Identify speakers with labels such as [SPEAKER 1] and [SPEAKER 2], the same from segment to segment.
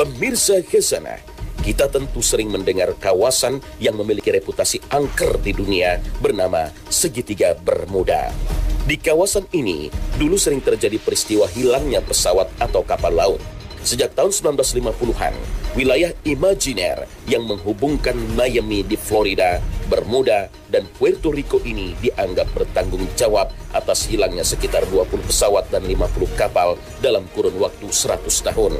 [SPEAKER 1] Pemirsa Khazanah, kita tentu sering mendengar kawasan yang memiliki reputasi angker di dunia bernama Segitiga Bermuda. Di kawasan ini, dulu sering terjadi peristiwa hilangnya pesawat atau kapal laut. Sejak tahun 1950-an, wilayah imajiner yang menghubungkan Miami di Florida, Bermuda, dan Puerto Rico ini dianggap bertanggung jawab atas hilangnya sekitar 20 pesawat dan 50 kapal dalam kurun waktu 100 tahun.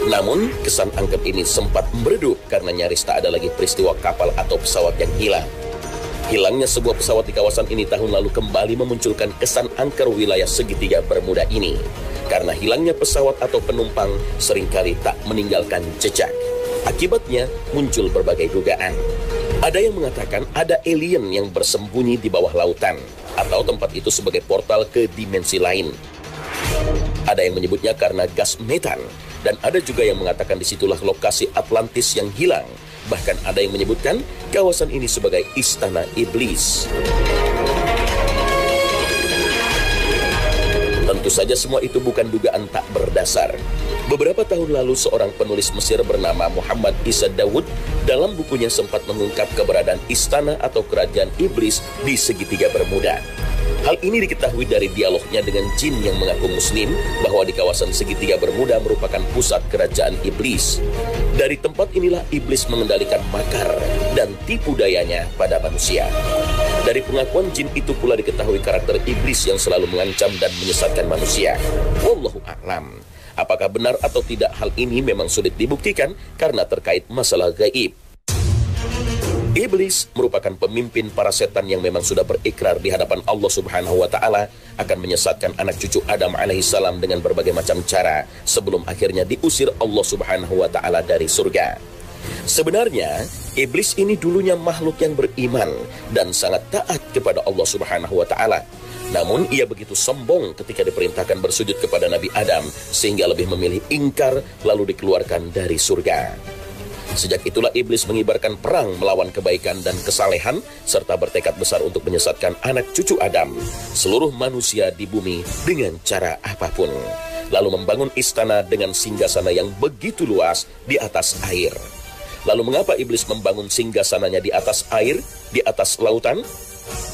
[SPEAKER 1] Namun, kesan angker ini sempat meredup karena nyaris tak ada lagi peristiwa kapal atau pesawat yang hilang. Hilangnya sebuah pesawat di kawasan ini tahun lalu kembali memunculkan kesan angker wilayah Segitiga Bermuda ini. Karena hilangnya pesawat atau penumpang seringkali tak meninggalkan jejak. Akibatnya muncul berbagai dugaan. Ada yang mengatakan ada alien yang bersembunyi di bawah lautan, atau tempat itu sebagai portal ke dimensi lain. Ada yang menyebutnya karena gas metan, dan ada juga yang mengatakan disitulah lokasi Atlantis yang hilang. Bahkan ada yang menyebutkan kawasan ini sebagai istana iblis. Tentu saja semua itu bukan dugaan tak berdasar. Beberapa tahun lalu seorang penulis Mesir bernama Muhammad Isa Dawud dalam bukunya sempat mengungkap keberadaan istana atau kerajaan iblis di Segitiga Bermuda. Hal ini diketahui dari dialognya dengan jin yang mengaku muslim bahwa di kawasan Segitiga Bermuda merupakan pusat kerajaan iblis. Dari tempat inilah iblis mengendalikan makar dan tipu dayanya pada manusia. Dari pengakuan jin itu pula diketahui karakter iblis yang selalu mengancam dan menyesatkan manusia. Wallahu a'lam. Apakah benar atau tidak hal ini memang sulit dibuktikan karena terkait masalah gaib. Iblis merupakan pemimpin para setan yang memang sudah berikrar di hadapan Allah Subhanahu wa Ta'ala akan menyesatkan anak cucu Adam alaihissalam dengan berbagai macam cara sebelum akhirnya diusir Allah Subhanahu wa Ta'ala dari surga. Sebenarnya, iblis ini dulunya makhluk yang beriman dan sangat taat kepada Allah Subhanahu wa Ta'ala. Namun ia begitu sombong ketika diperintahkan bersujud kepada Nabi Adam sehingga lebih memilih ingkar lalu dikeluarkan dari surga. Sejak itulah iblis mengibarkan perang melawan kebaikan dan kesalehan serta bertekad besar untuk menyesatkan anak cucu Adam, seluruh manusia di bumi dengan cara apapun. Lalu membangun istana dengan singgasana yang begitu luas di atas air. Lalu mengapa iblis membangun singgasananya di atas air, di atas lautan?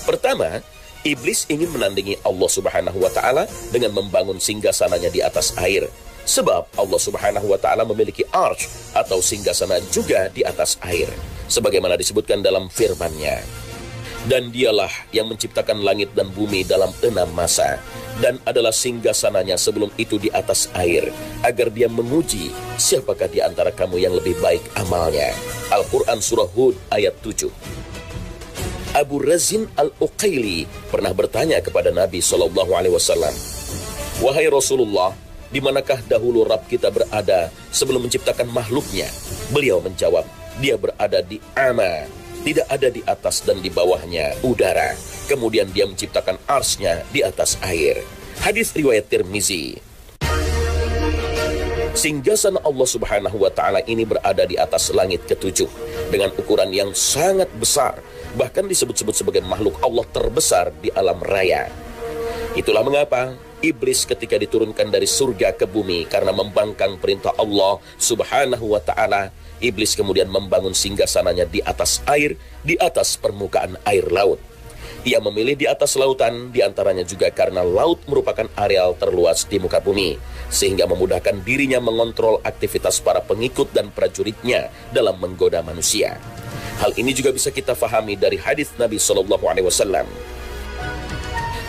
[SPEAKER 1] Pertama, iblis ingin menandingi Allah Subhanahu wa Ta'ala dengan membangun singgasananya di atas air. Sebab Allah Subhanahu wa Ta'ala memiliki arsh atau singgasana juga di atas air, sebagaimana disebutkan dalam firman-Nya. Dan dialah yang menciptakan langit dan bumi dalam 6 masa, dan adalah singgasananya sebelum itu di atas air, agar dia menguji siapakah di antara kamu yang lebih baik amalnya. Al-Quran Surah Hud ayat 7. Abu Razin Al-Uqaili pernah bertanya kepada Nabi SAW, "Wahai Rasulullah, di manakah dahulu Rabb kita berada sebelum menciptakan makhluknya?" Beliau menjawab, "Dia berada di Ama, tidak ada di atas dan di bawahnya udara. Kemudian dia menciptakan arsy-Nya di atas air." Hadis riwayat Tirmizi. Singgasana Allah Subhanahu wa Ta'ala ini berada di atas langit ketujuh dengan ukuran yang sangat besar, bahkan disebut-sebut sebagai makhluk Allah terbesar di alam raya. Itulah mengapa iblis ketika diturunkan dari surga ke bumi karena membangkang perintah Allah Subhanahu wa Ta'ala, iblis kemudian membangun singgasananya di atas air, di atas permukaan air laut. Ia memilih di atas lautan, diantaranya juga karena laut merupakan areal terluas di muka bumi, sehingga memudahkan dirinya mengontrol aktivitas para pengikut dan prajuritnya dalam menggoda manusia. Hal ini juga bisa kita fahami dari hadis Nabi SAW.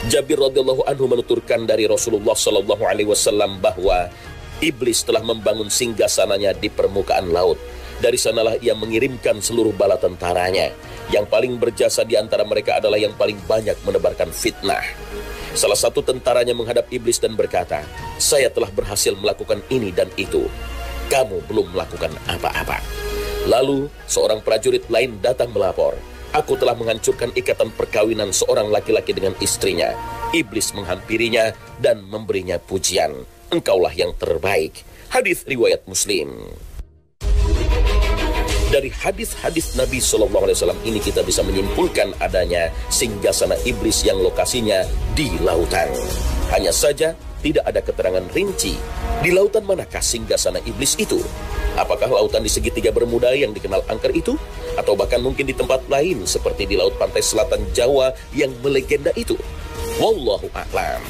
[SPEAKER 1] Jabir radhiyallahu anhu menuturkan dari Rasulullah SAW bahwa iblis telah membangun singgasananya di permukaan laut. Dari sanalah ia mengirimkan seluruh bala tentaranya. Yang paling berjasa di antara mereka adalah yang paling banyak menebarkan fitnah. Salah satu tentaranya menghadap iblis dan berkata, "Saya telah berhasil melakukan ini dan itu. Kamu belum melakukan apa-apa." Lalu seorang prajurit lain datang melapor, "Aku telah menghancurkan ikatan perkawinan seorang laki-laki dengan istrinya." Iblis menghampirinya dan memberinya pujian, "Engkaulah yang terbaik." Hadis riwayat Muslim. Dari hadis-hadis Nabi SAW ini kita bisa menyimpulkan adanya singgasana iblis yang lokasinya di lautan. Hanya saja tidak ada keterangan rinci di lautan manakah singgasana iblis itu. Apakah lautan di segitiga Bermuda yang dikenal angker itu? Atau bahkan mungkin di tempat lain seperti di laut pantai selatan Jawa yang melegenda itu? Wallahu a'lam.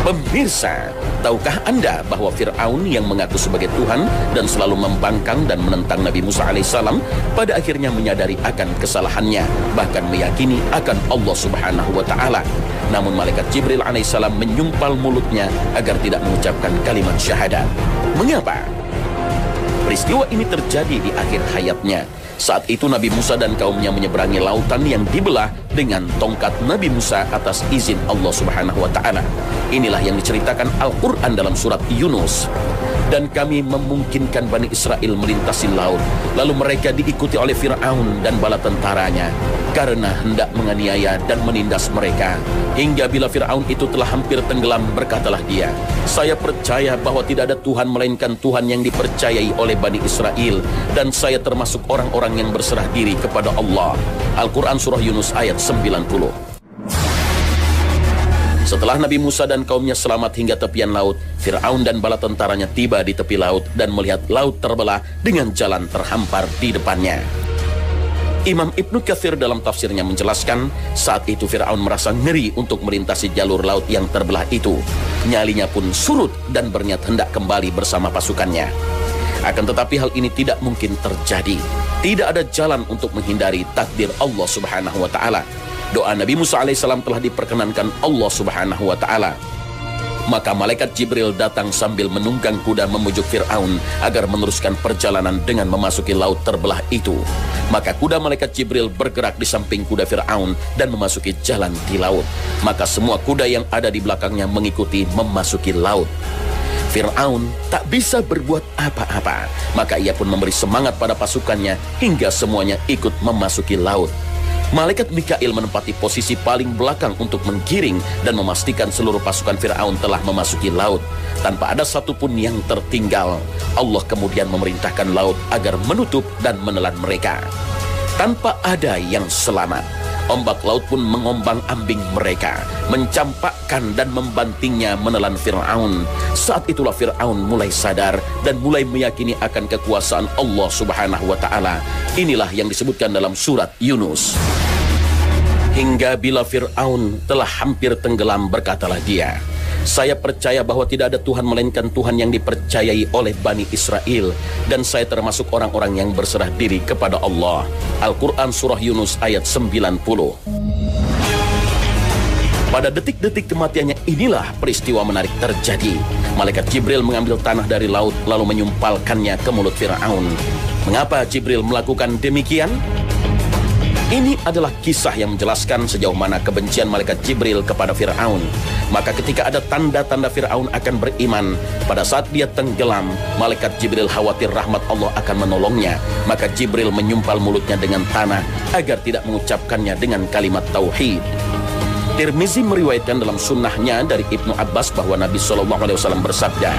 [SPEAKER 1] Pemirsa, tahukah Anda bahwa Fir'aun yang mengaku sebagai Tuhan dan selalu membangkang dan menentang Nabi Musa alaihissalam pada akhirnya menyadari akan kesalahannya, bahkan meyakini akan Allah Subhanahu wa Ta'ala. Namun malaikat Jibril alaihissalam menyumpal mulutnya agar tidak mengucapkan kalimat syahadat. Mengapa? Peristiwa ini terjadi di akhir hayatnya. Saat itu Nabi Musa dan kaumnya menyeberangi lautan yang dibelah dengan tongkat Nabi Musa atas izin Allah Subhanahu wa Ta'ala. Inilah yang diceritakan Al-Quran dalam surat Yunus. Dan kami memungkinkan Bani Israel melintasi laut, lalu mereka diikuti oleh Fir'aun dan bala tentaranya, karena hendak menganiaya dan menindas mereka. Hingga bila Fir'aun itu telah hampir tenggelam, berkatalah dia, saya percaya bahwa tidak ada Tuhan melainkan Tuhan yang dipercayai oleh Bani Israel, dan saya termasuk orang-orang yang berserah diri kepada Allah. Al-Quran Surah Yunus ayat 90. Setelah Nabi Musa dan kaumnya selamat hingga tepian laut, Fir'aun dan bala tentaranya tiba di tepi laut dan melihat laut terbelah dengan jalan terhampar di depannya. Imam Ibnu Katsir dalam tafsirnya menjelaskan, saat itu Fir'aun merasa ngeri untuk melintasi jalur laut yang terbelah itu. Nyalinya pun surut dan berniat hendak kembali bersama pasukannya. Akan tetapi hal ini tidak mungkin terjadi. Tidak ada jalan untuk menghindari takdir Allah Subhanahu wa Ta'ala. Doa Nabi Musa alaihissalam telah diperkenankan Allah Subhanahu wa Ta'ala. Maka malaikat Jibril datang sambil menunggang kuda memujuk Fir'aun agar meneruskan perjalanan dengan memasuki laut terbelah itu. Maka kuda malaikat Jibril bergerak di samping kuda Fir'aun dan memasuki jalan di laut. Maka semua kuda yang ada di belakangnya mengikuti memasuki laut. Fir'aun tak bisa berbuat apa-apa. Maka ia pun memberi semangat pada pasukannya hingga semuanya ikut memasuki laut. Malaikat Mikail menempati posisi paling belakang untuk menggiring dan memastikan seluruh pasukan Fir'aun telah memasuki laut. Tanpa ada satupun yang tertinggal, Allah kemudian memerintahkan laut agar menutup dan menelan mereka. Tanpa ada yang selamat, ombak laut pun mengombang-ambing mereka, mencampakkan dan membantingnya menelan Fir'aun. Saat itulah Fir'aun mulai sadar dan mulai meyakini akan kekuasaan Allah Subhanahu wa Ta'ala. Inilah yang disebutkan dalam surat Yunus. Hingga bila Fir'aun telah hampir tenggelam, berkatalah dia, saya percaya bahwa tidak ada Tuhan melainkan Tuhan yang dipercayai oleh Bani Israel, dan saya termasuk orang-orang yang berserah diri kepada Allah. Al-Quran Surah Yunus ayat 90. Pada detik-detik kematiannya inilah peristiwa menarik terjadi. Malaikat Jibril mengambil tanah dari laut lalu menyumpalkannya ke mulut Fir'aun. Mengapa Jibril melakukan demikian? Ini adalah kisah yang menjelaskan sejauh mana kebencian malaikat Jibril kepada Fir'aun. Maka ketika ada tanda-tanda Fir'aun akan beriman, pada saat dia tenggelam, malaikat Jibril khawatir rahmat Allah akan menolongnya. Maka Jibril menyumpal mulutnya dengan tanah agar tidak mengucapkannya dengan kalimat tauhid. Tirmizi meriwayatkan dalam sunnahnya dari Ibnu Abbas bahwa Nabi SAW bersabda,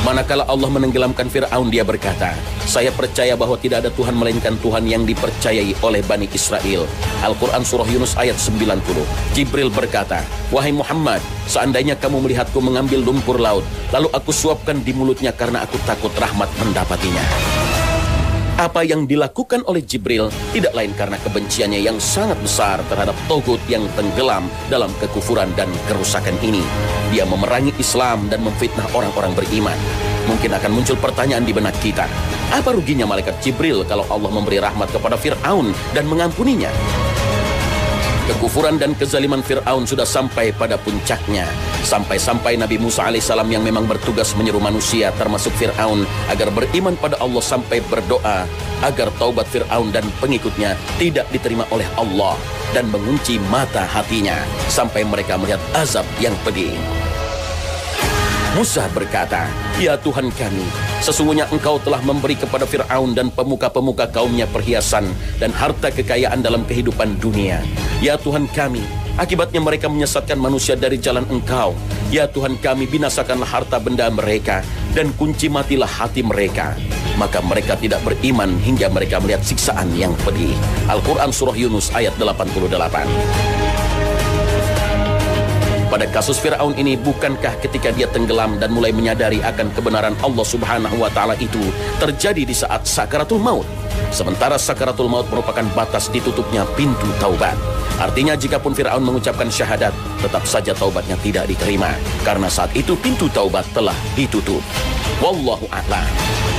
[SPEAKER 1] manakala Allah menenggelamkan Fir'aun, dia berkata, saya percaya bahwa tidak ada Tuhan melainkan Tuhan yang dipercayai oleh Bani Israel. Al-Quran Surah Yunus ayat 90. Jibril berkata, wahai Muhammad, seandainya kamu melihatku mengambil lumpur laut, lalu aku suapkan di mulutnya karena aku takut rahmat mendapatinya. Apa yang dilakukan oleh Jibril tidak lain karena kebenciannya yang sangat besar terhadap Togut yang tenggelam dalam kekufuran dan kerusakan ini. Dia memerangi Islam dan memfitnah orang-orang beriman. Mungkin akan muncul pertanyaan di benak kita, apa ruginya malaikat Jibril kalau Allah memberi rahmat kepada Fir'aun dan mengampuninya? Kekufuran dan kezaliman Fir'aun sudah sampai pada puncaknya. Sampai-sampai Nabi Musa alaihissalam yang memang bertugas menyeru manusia termasuk Fir'aun agar beriman pada Allah sampai berdoa agar taubat Fir'aun dan pengikutnya tidak diterima oleh Allah dan mengunci mata hatinya sampai mereka melihat azab yang pedih. Musa berkata, ya Tuhan kami, sesungguhnya engkau telah memberi kepada Fir'aun dan pemuka-pemuka kaumnya perhiasan dan harta kekayaan dalam kehidupan dunia. Ya Tuhan kami, akibatnya mereka menyesatkan manusia dari jalan engkau. Ya Tuhan kami, binasakanlah harta benda mereka dan kunci matilah hati mereka. maka mereka tidak beriman hingga mereka melihat siksaan yang pedih. Al-Quran Surah Yunus ayat 88. Pada kasus Fir'aun ini, bukankah ketika dia tenggelam dan mulai menyadari akan kebenaran Allah Subhanahu wa Ta'ala itu terjadi di saat sakaratul maut? Sementara sakaratul maut merupakan batas ditutupnya pintu taubat. Artinya jikapun Fir'aun mengucapkan syahadat, tetap saja taubatnya tidak diterima, karena saat itu pintu taubat telah ditutup. Wallahu a'lam.